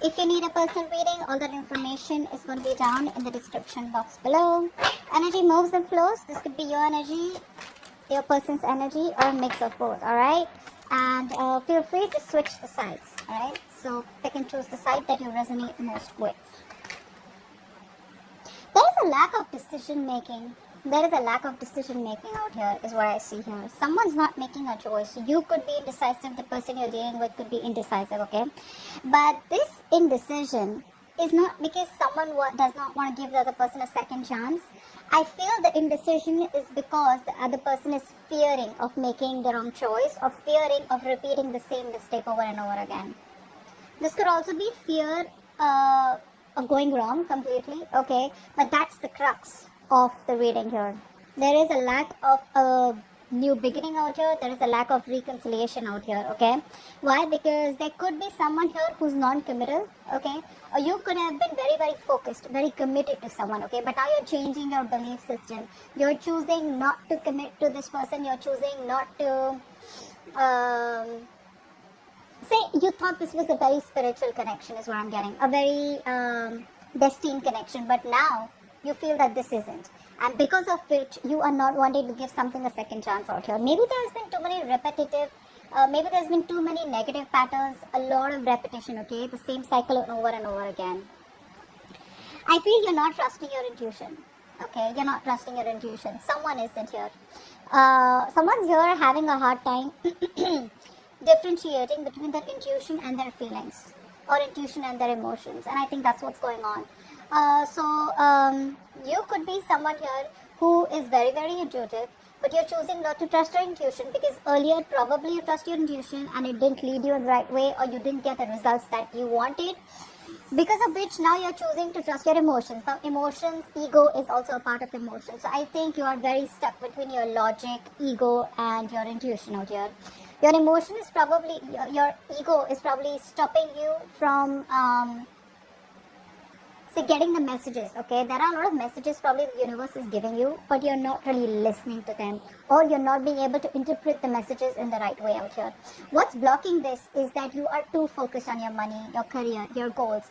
If you need a personal reading, all that information is going to be down in the description box below. Energy moves and flows. This could be your energy, your person's energy, or a mix of both, alright? And feel free to switch the sides, alright? So pick and choose the side that you resonate most with. There is a lack of decision making. There is a lack of decision making out here is what I see here. Someone's not making a choice. You could be indecisive. The person you're dealing with could be indecisive, okay? But this indecision is not because someone does not want to give the other person a second chance. I feel the indecision is because the other person is fearing of making the wrong choice or fearing of repeating the same mistake over and over again. This could also be fear of going wrong completely, okay? But that's the crux of the reading here. There is a lack of a new beginning out here. There is a lack of reconciliation out here, okay? Why? Because there could be someone here who's non-committal, okay? Or you could have been very, very focused, very committed to someone, okay? But now you're changing your belief system. You're choosing not to commit to this person. You're choosing not to... say you thought this was a very spiritual connection is what I'm getting. A very destined connection. But now you feel that this isn't, and because of which you are not wanting to give something a second chance out here. Maybe there's been too many repetitive, maybe there's been too many negative patterns, a lot of repetition, okay, the same cycle over and over again. I feel you're not trusting your intuition, okay, you're not trusting your intuition. Someone isn't here. Someone's here having a hard time differentiating between their intuition and their feelings, or intuition and their emotions, and I think that's what's going on. You could be someone here who is very, very intuitive, but you're choosing not to trust your intuition because earlier probably you trust your intuition and it didn't lead you in the right way, or you didn't get the results that you wanted, because of which now you're choosing to trust your emotions. Now emotions, ego is also a part of emotions. So I think you are very stuck between your logic, ego, and your intuition out here. Your emotion is probably, your ego is probably stopping you from getting the messages, okay? There are a lot of messages probably the universe is giving you, but you're not really listening to them, or you're not being able to interpret the messages in the right way out here. What's blocking this is that you are too focused on your money, your career, your goals,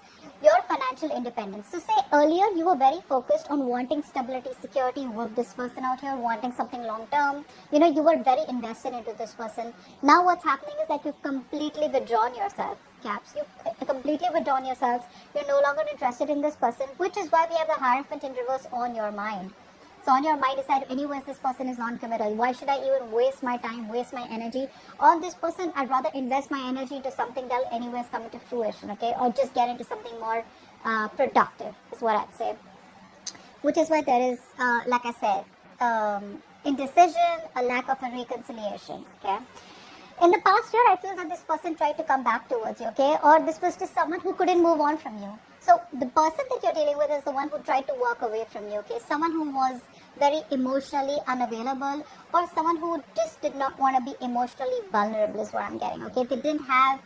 your financial independence. So say earlier you were very focused on wanting stability, security with this person out here, wanting something long term. You know, you were very invested into this person. Now what's happening is that you've completely withdrawn yourself. Caps, you've completely withdrawn yourselves. You're no longer interested in this person, which is why we have the Hierophant in reverse on your mind. So on your mind is that anyways this person is non-committal. Why should I even waste my time, waste my energy on this person? I'd rather invest my energy into something that'll anyways come into fruition, okay? Or just get into something more productive is what I'd say. Which is why there is, like I said, indecision, a lack of a reconciliation, okay? In the past year, I feel that this person tried to come back towards you, okay? Or this was just someone who couldn't move on from you. So the person that you're dealing with is the one who tried to walk away from you, okay? Someone who was very emotionally unavailable, or someone who just did not want to be emotionally vulnerable is what I'm getting, okay? They didn't have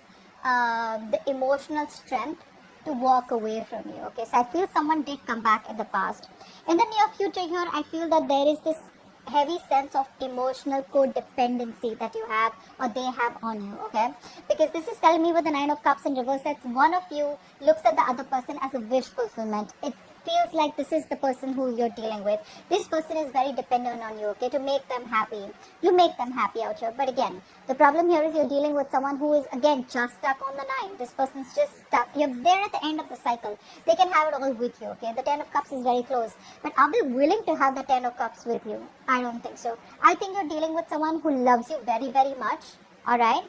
the emotional strength to walk away from you, okay? So I feel someone did come back in the past. In the near future here, I feel that there is this heavy sense of emotional codependency that you have, or they have on you, okay? Because this is telling me with the Nine of Cups in reverse that one of you looks at the other person as a wish fulfillment. It feels like this is the person who you're dealing with. This person is very dependent on you, okay, to make them happy. You make them happy out here. But again, the problem here is you're dealing with someone who is, again, just stuck on the 9. This person's just stuck. You're there at the end of the cycle. They can have it all with you, okay? The 10 of Cups is very close. But are they willing to have the 10 of Cups with you? I don't think so. I think you're dealing with someone who loves you very, very much, alright?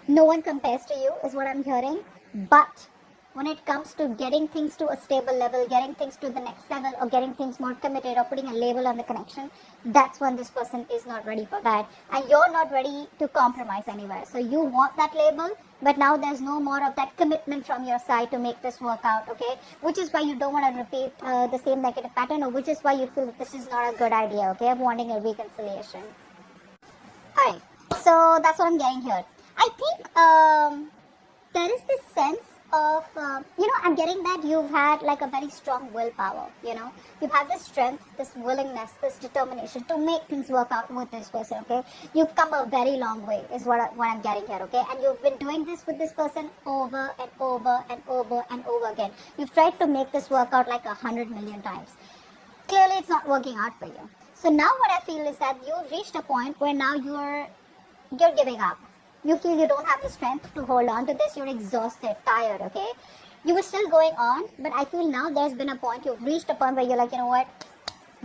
No one compares to you is what I'm hearing. But when it comes to getting things to a stable level, getting things to the next level, or getting things more committed, or putting a label on the connection, that's when this person is not ready for that. And you're not ready to compromise anywhere. So you want that label, but now there's no more of that commitment from your side to make this work out, okay? Which is why you don't want to repeat the same negative pattern, or which is why you feel that this is not a good idea, okay, of wanting a reconciliation. Alright, so that's what I'm getting here. I think there is this sense of, I'm getting that you've had like a very strong willpower, you've had this strength, this willingness, this determination to make things work out with this person, okay? You've come a very long way is what I'm getting here, okay? And you've been doing this with this person over and over and over and over again. You've tried to make this work out like 100 million times. Clearly it's not working out for you. So now what I feel is that you've reached a point where now you're giving up. You feel you don't have the strength to hold on to this. You're exhausted, tired, okay? You were still going on, but I feel now there's been a point, you've reached a point where you're like, you know what?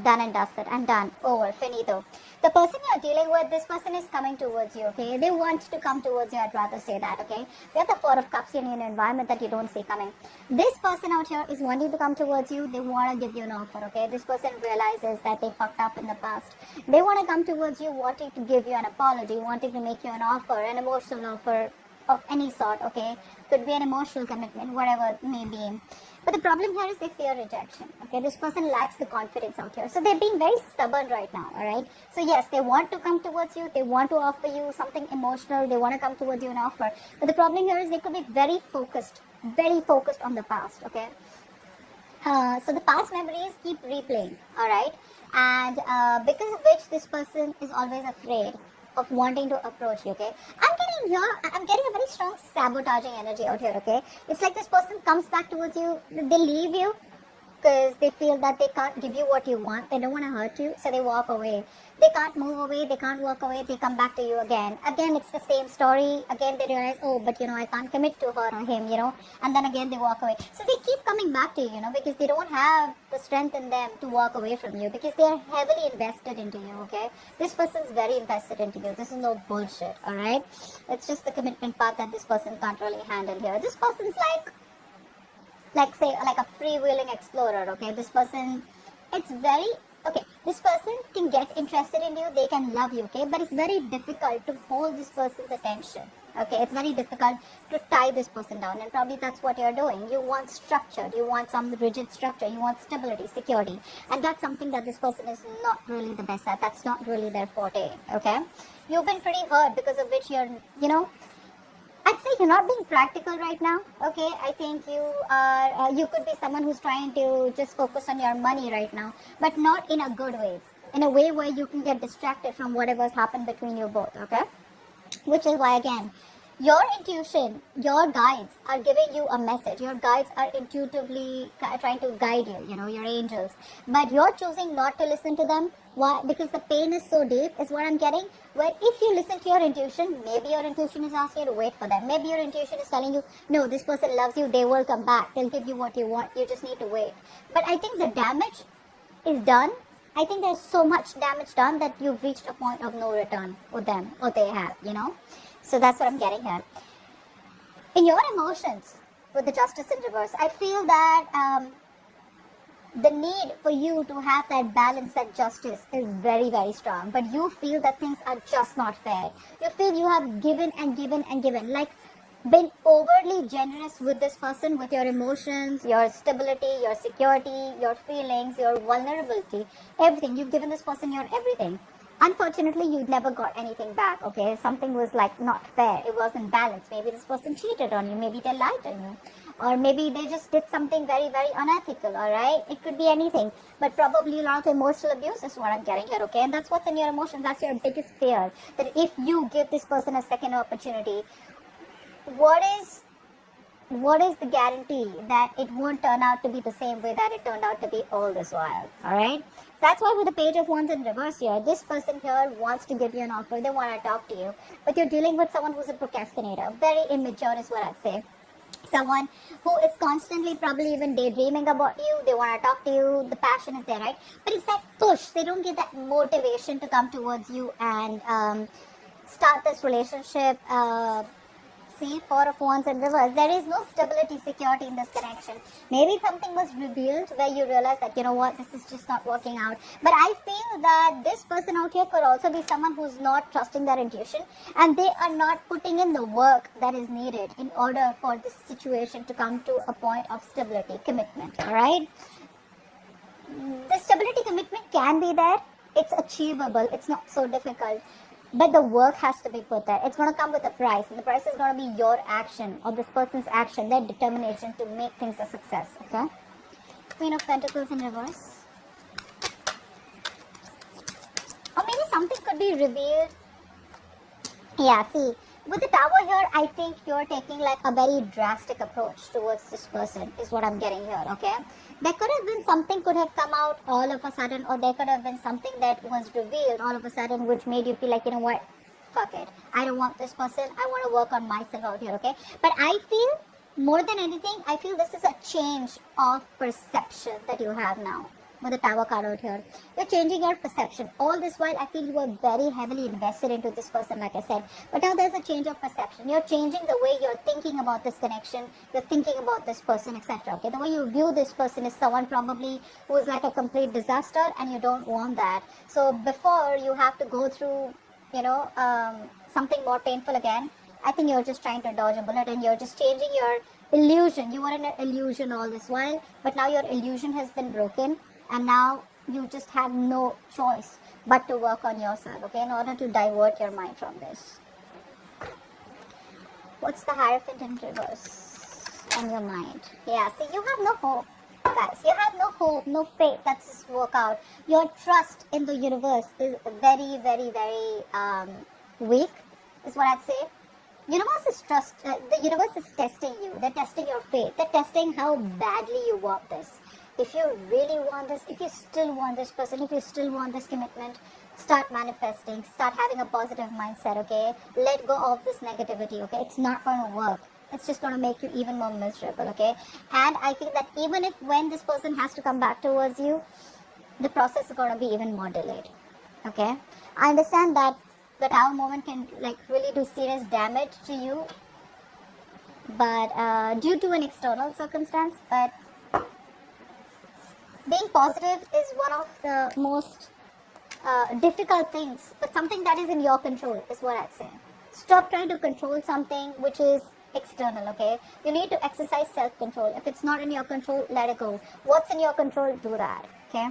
Done and dusted. I'm done. Over. Finito. The person you're dealing with, this person is coming towards you, okay? They want to come towards you, I'd rather say that, okay? We have the Four of Cups in an environment that you don't see coming. This person out here is wanting to come towards you. They want to give you an offer, okay? This person realizes that they fucked up in the past. They want to come towards you, wanting to give you an apology, wanting to make you an offer, an emotional offer of any sort, okay? Could be an emotional commitment, whatever it may be. But the problem here is they fear rejection, okay? This person lacks the confidence out here. So they're being very stubborn right now, all right? So yes, they want to come towards you. They want to offer you something emotional. They want to come towards you and offer. But the problem here is they could be very focused on the past, okay? So the past memories keep replaying, all right? And because of which this person is always afraid of wanting to approach you, okay? I'm getting a very strong sabotaging energy out here, okay? It's like this person comes back towards you, they leave you because they feel that they can't give you what you want. They don't want to hurt you, so they walk away. They can't move away, they can't walk away, they come back to you again. Again, it's the same story. Again, they realize, oh, but I can't commit to her or him, and then again they walk away. So they keep coming back to you, because they don't have the strength in them to walk away from you, because they are heavily invested into you, okay? This person's very invested into you. This is no bullshit, alright? It's just the commitment part that this person can't really handle here. This person's like a freewheeling explorer, okay? This person, this person can get interested in you, they can love you, okay? But it's very difficult to hold this person's attention, okay? It's very difficult to tie this person down, and probably that's what you're doing. You want structure, you want some rigid structure, you want stability, security, and that's something that this person is not really the best at. That's not really their forte, okay? You've been pretty hurt, because of which you're, I'd say you're not being practical right now, okay? I think you could be someone who's trying to just focus on your money right now, but not in a good way. In a way where you can get distracted from whatever's happened between you both, okay? Which is why, again, your intuition, your guides are giving you a message. Your guides are intuitively trying to guide you, your angels. But you're choosing not to listen to them. Why? Because the pain is so deep, is what I'm getting. Where if you listen to your intuition, maybe your intuition is asking you to wait for them. Maybe your intuition is telling you, no, this person loves you, they will come back. They'll give you what you want. You just need to wait. But I think the damage is done. I think there's so much damage done that you've reached a point of no return with them, or they have, So that's what I'm getting here. In your emotions, with the Justice in reverse, I feel that the need for you to have that balance, that justice is very, very strong. But you feel that things are just not fair. You feel you have given and given and given. Like, been overly generous with this person, with your emotions, your stability, your security, your feelings, your vulnerability, everything. You've given this person your everything. Unfortunately, you never got anything back, okay? Something was like not fair. It wasn't balanced. Maybe this person cheated on you. Maybe they lied on you. Or maybe they just did something very, very unethical, alright? It could be anything. But probably a lot of emotional abuse is what I'm getting here, okay? And that's what's in your emotions. That's your biggest fear. That if you give this person a second opportunity, what is the guarantee that it won't turn out to be the same way that it turned out to be all this while, alright? That's why with the Page of Wands in reverse here, this person here wants to give you an offer. They want to talk to you. But you're dealing with someone who's a procrastinator. Very immature is what I'd say. Someone who is constantly probably even daydreaming about you. They want to talk to you. The passion is there, right? But it's that push. They don't get that motivation to come towards you and start this relationship. See, Four of Wands in reverse. There is no stability, security in this connection. Maybe something was revealed where you realize that, you know what, this is just not working out. But I feel that this person out here could also be someone who's not trusting their intuition, and they are not putting in the work that is needed in order for this situation to come to a point of stability, commitment, alright? The stability, commitment can be there. It's achievable. It's not so difficult. but the work has to be put there. It's going to come with a price, and the price is going to be your action, or this person's action, their determination to make things a success. Okay, Queen of Pentacles in reverse. Or maybe something could be revealed. Yeah, see, with the Tower here, I think you're taking like a very drastic approach towards this person, is what I'm getting here. Okay, there could have been something could have come out all of a sudden, or there could have been something that was revealed all of a sudden, which made you feel like, you know what, fuck it, I don't want this person, I want to work on myself out here. Okay, but I feel more than anything, I feel this is a change of perception that you have now. With the Tower card out here, you're changing your perception. All this while, I feel you were very heavily invested into this person, like I said. But now there's a change of perception. You're changing the way you're thinking about this connection. You're thinking about this person, etc. Okay, the way you view this person is someone probably who is like a complete disaster, and you don't want that. So before you have to go through, something more painful again, I think you're just trying to dodge a bullet, and you're just changing your illusion. You were in an illusion all this while, but now your illusion has been broken. And now you just have no choice but to work on yourself, okay, in order to divert your mind from this. What's the Hierophant in reverse on your mind? Yeah, see, you have no hope, guys. You have no hope, no faith that this will work out. Your trust in the universe is very, very, very weak, is what I'd say. The universe is testing you. They're testing your faith. They're testing how badly you want this. If you really want this, if you still want this person, if you still want this commitment, start manifesting, start having a positive mindset, okay? Let go of this negativity, okay? It's not going to work. It's just going to make you even more miserable, okay? And I think that even if when this person has to come back towards you, the process is going to be even more delayed, okay? I understand that the Tower moment can like really do serious damage to you, but due to an external circumstance, but being positive is one of the most difficult things, but something that is in your control is what I'd say. Stop trying to control something which is external, okay? You need to exercise self-control. If it's not in your control, let it go. What's in your control, do that, okay?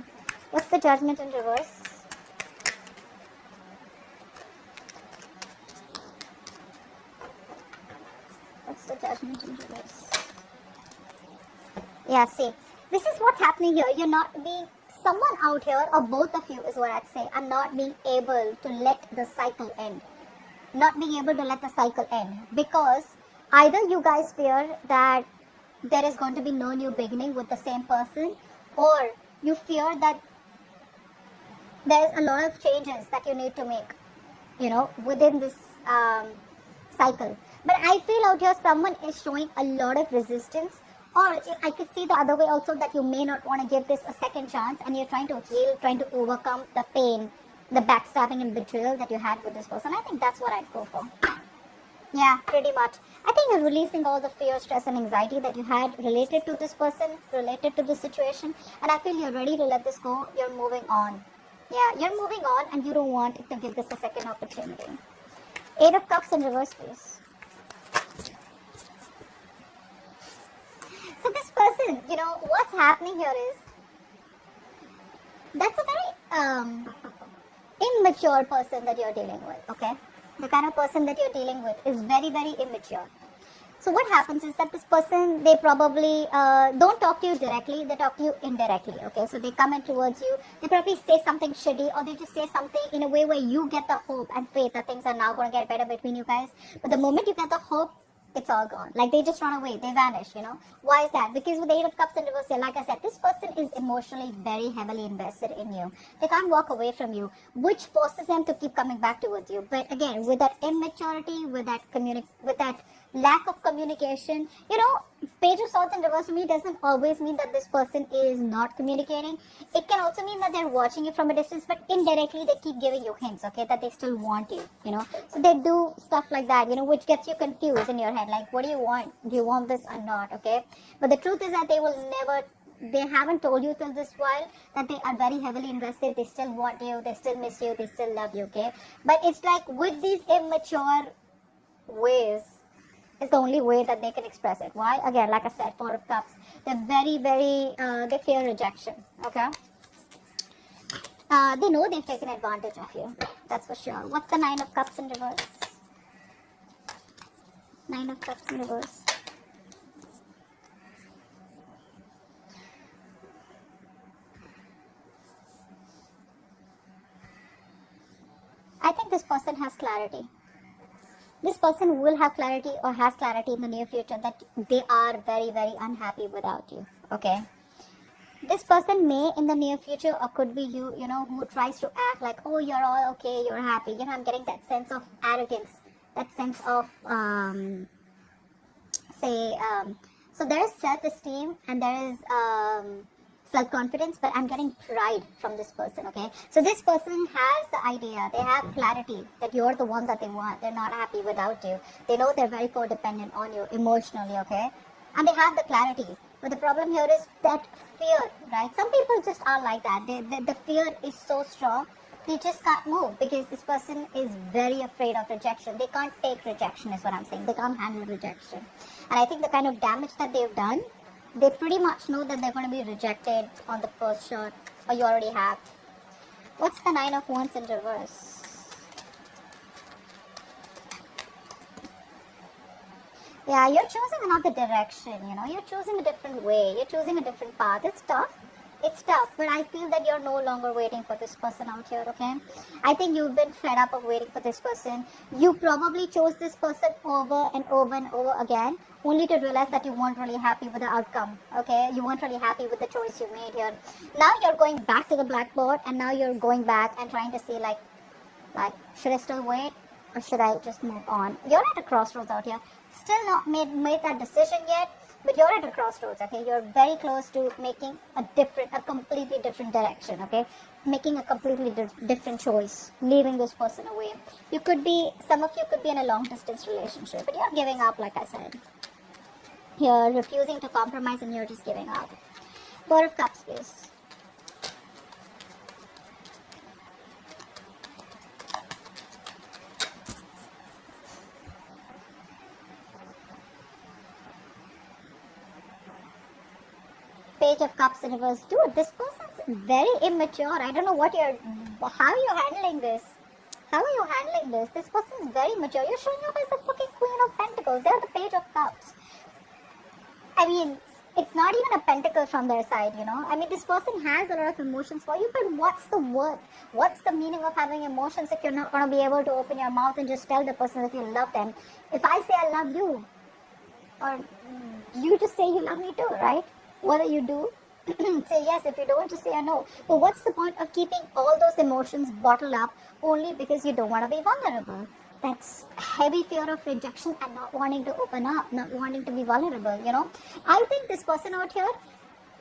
What's the Judgment in reverse? What's the Judgment in reverse? Yeah, see. This is what's happening here. You're not being, someone out here, or both of you is what I'd say, are not being able to let the cycle end. Not being able to let the cycle end. Because either you guys fear that there is going to be no new beginning with the same person, or you fear that there's a lot of changes that you need to make, within this cycle. But I feel out here someone is showing a lot of resistance. Or I could see the other way also, that you may not want to give this a second chance, and you're trying to heal, trying to overcome the pain, the backstabbing and betrayal that you had with this person. I think that's what I'd go for. Yeah, pretty much. I think you're releasing all the fear, stress and anxiety that you had related to this person, related to this situation. And I feel you're ready to let this go. You're moving on. Yeah, you're moving on, and you don't want to give this a second opportunity. 8 of Cups in reverse, please. So this person, what's happening here is, that's a very immature person that you're dealing with, okay? The kind of person that you're dealing with is very, very immature. So what happens is that this person, they probably don't talk to you directly, they talk to you indirectly, okay? So they come in towards you, they probably say something shitty, or they just say something in a way where you get the hope and faith that things are now going to get better between you guys. But the moment you get the hope, it's all gone. Like, they just run away. They vanish, Why is that? Because with the 8 of Cups in reverse here, like I said, this person is emotionally very heavily invested in you. They can't walk away from you, which forces them to keep coming back towards you. But again, with that immaturity, with that lack of communication, Page of Swords in reverse to me doesn't always mean that this person is not communicating. It can also mean that they're watching you from a distance, but indirectly they keep giving you hints, okay, that they still want you, So they do stuff like that, which gets you confused in your head. Like, what do you want? Do you want this or not, okay? But the truth is that they haven't told you till this while that they are very heavily invested. They still want you, they still miss you, they still love you, okay? But it's like with these immature ways, is the only way that they can express it. Why? Again, like I said, 4 of Cups. They're very, very, they fear rejection, okay? They know they've taken advantage of you. That's for sure. What's the Nine of Cups in reverse? Nine of Cups in reverse. I think this person has clarity. This person will have clarity or has clarity in the near future that they are very, very unhappy without you. Okay. This person may in the near future, or could be you, who tries to act like, oh, you're all okay, you're happy. I'm getting that sense of arrogance, that sense of, so there is self-esteem and there is self-confidence, but I'm getting pride from this person, okay? So this person has the idea, they have clarity that you're the one that they want. They're not happy without you. They know they're very codependent on you emotionally, okay? And they have the clarity. But the problem here is that fear, right? Some people just are like that. The fear is so strong, they just can't move because this person is very afraid of rejection. They can't take rejection is what I'm saying. They can't handle rejection. And I think the kind of damage that they've done, they pretty much know that they're going to be rejected on the first shot, or you already have. What's the Nine of Wands in reverse? Yeah, you're choosing another direction, you're choosing a different way, you're choosing a different path. It's tough, but I feel that you're no longer waiting for this person out here, okay? I think you've been fed up of waiting for this person. You probably chose this person over and over and over again, only to realize that you weren't really happy with the outcome, okay? You weren't really happy with the choice you made here. Now you're going back to the blackboard, and now you're going back and trying to see, like, should I still wait, or should I just move on? You're at a crossroads out here. Still not made that decision yet, but you're at a crossroads, okay? You're very close to making a completely different direction, okay? Making a completely different choice, leaving this person away. Some of you could be in a long distance relationship, but you're giving up, like I said. You're refusing to compromise and you're just giving up. Four of Cups, please. Page of Cups in reverse. Dude, this person's very immature. I don't know how are you handling this? This person is very mature. You're showing up as the fucking Queen of Pentacles. They're the Page of Cups. I mean, it's not even a pentacle from their side, I mean, this person has a lot of emotions for you, but what's the worth? What's the meaning of having emotions if you're not going to be able to open your mouth and just tell the person that you love them? If I say I love you, or you just say you love me too, right? Whether you do, say yes. If you don't, just say no. But what's the point of keeping all those emotions bottled up only because you don't want to be vulnerable? That's heavy fear of rejection and not wanting to open up, not wanting to be vulnerable, I think this person out here,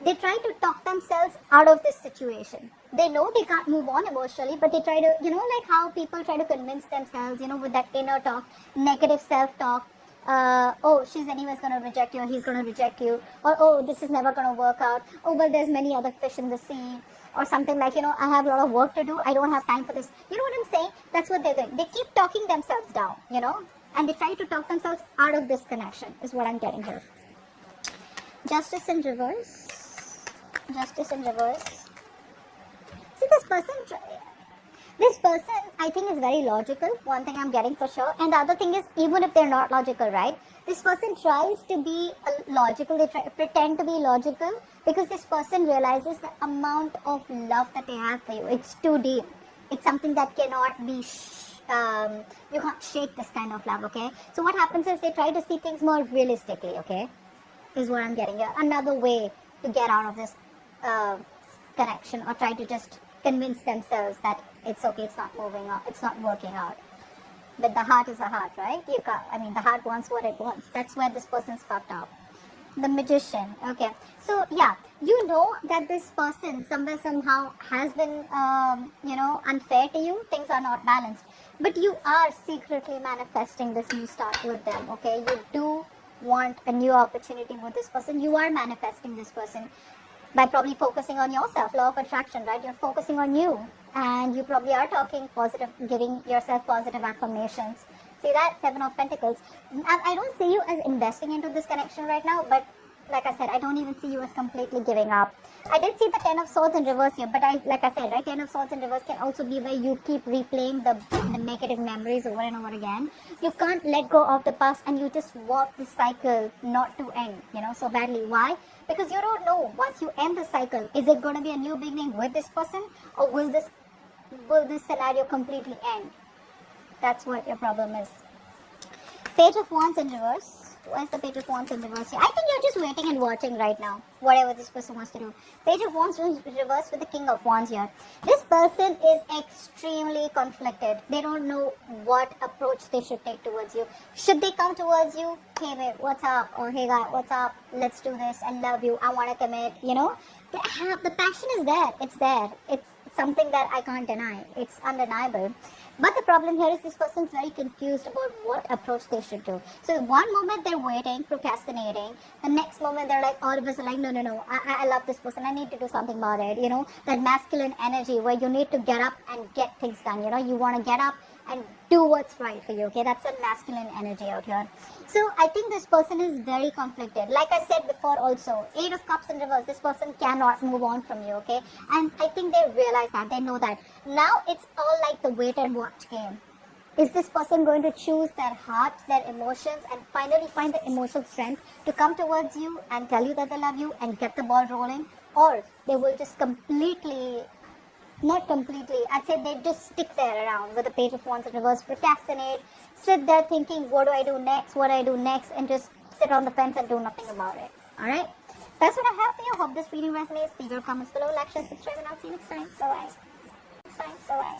they try to talk themselves out of this situation. They know they can't move on emotionally, but they try to, like how people try to convince themselves, with that inner talk, negative self-talk. Oh, she's anyways going to reject you, or he's going to reject you, or oh, this is never going to work out, oh, well, there's many other fish in the sea, or something like, I have a lot of work to do, I don't have time for this. You know what I'm saying? That's what they're doing. They keep talking themselves down, and they try to talk themselves out of this connection, is what I'm getting here. Justice in reverse. See, this person, I think, is very logical. One thing I'm getting for sure. And the other thing is, even if they're not logical, right? This person tries to be logical. They pretend to be logical because this person realizes the amount of love that they have for you. It's too deep. It's something that cannot be, you can't shake this kind of love, okay? So what happens is they try to see things more realistically, okay? Is what I'm getting here. Another way to get out of this connection, or try to just convince themselves that it's okay, it's not moving out, it's not working out. But the heart is a heart, right? The heart wants what it wants. That's where this person's fucked up. The Magician. Okay. So, yeah, you know that this person somehow has been, unfair to you. Things are not balanced. But you are secretly manifesting this new start with them, okay? You do want a new opportunity with this person. You are manifesting this person by probably focusing on yourself, law of attraction, right? You're focusing on you, and you probably are talking positive, giving yourself positive affirmations. See that? Seven of Pentacles. I don't see you as investing into this connection right now, but like I said, I don't even see you as completely giving up. I did see the Ten of Swords in reverse here, but like I said, right, Ten of Swords in reverse can also be where you keep replaying the negative memories over and over again. You can't let go of the past, and you just want the cycle not to end, so badly. Why? Because you don't know, once you end the cycle, is it going to be a new beginning with this person, or will this scenario completely end? That's what your problem is. Page of Wands in reverse. Where's the Page of Wands in reverse here? I think you're just waiting and watching right now, whatever this person wants to do. Page of Wands in reverse with the King of Wands here. This person is extremely conflicted. They don't know what approach they should take towards you. Should they come towards you? Hey babe, what's up? Or hey guy, what's up? Let's do this. I love you. I want to commit. The passion is there. It's there. It's something that I can't deny. It's undeniable. But the problem here is this person's very confused about what approach they should do. So one moment they're waiting, procrastinating. The next moment they're like, all of us are like, no, I love this person. I need to do something about it. That masculine energy where you need to get up and get things done. You want to get up and do what's right for you. Okay, that's a masculine energy out here. So I think this person is very conflicted. Like I said before also, Eight of Cups in reverse, this person cannot move on from you, okay? And I think they realize that, they know that. Now it's all like the wait and watch game. Is this person going to choose their heart, their emotions, and finally find the emotional strength to come towards you and tell you that they love you and get the ball rolling? Or they will just not completely, I'd say they just stick there around with the Page of Wands in reverse, procrastinate, sit there thinking, what do I do next, and just sit on the fence and do nothing about it. Alright? That's what I have for you. Hope this reading resonates. Leave your comments below, like, share, subscribe, and I'll see you next time. Bye-bye.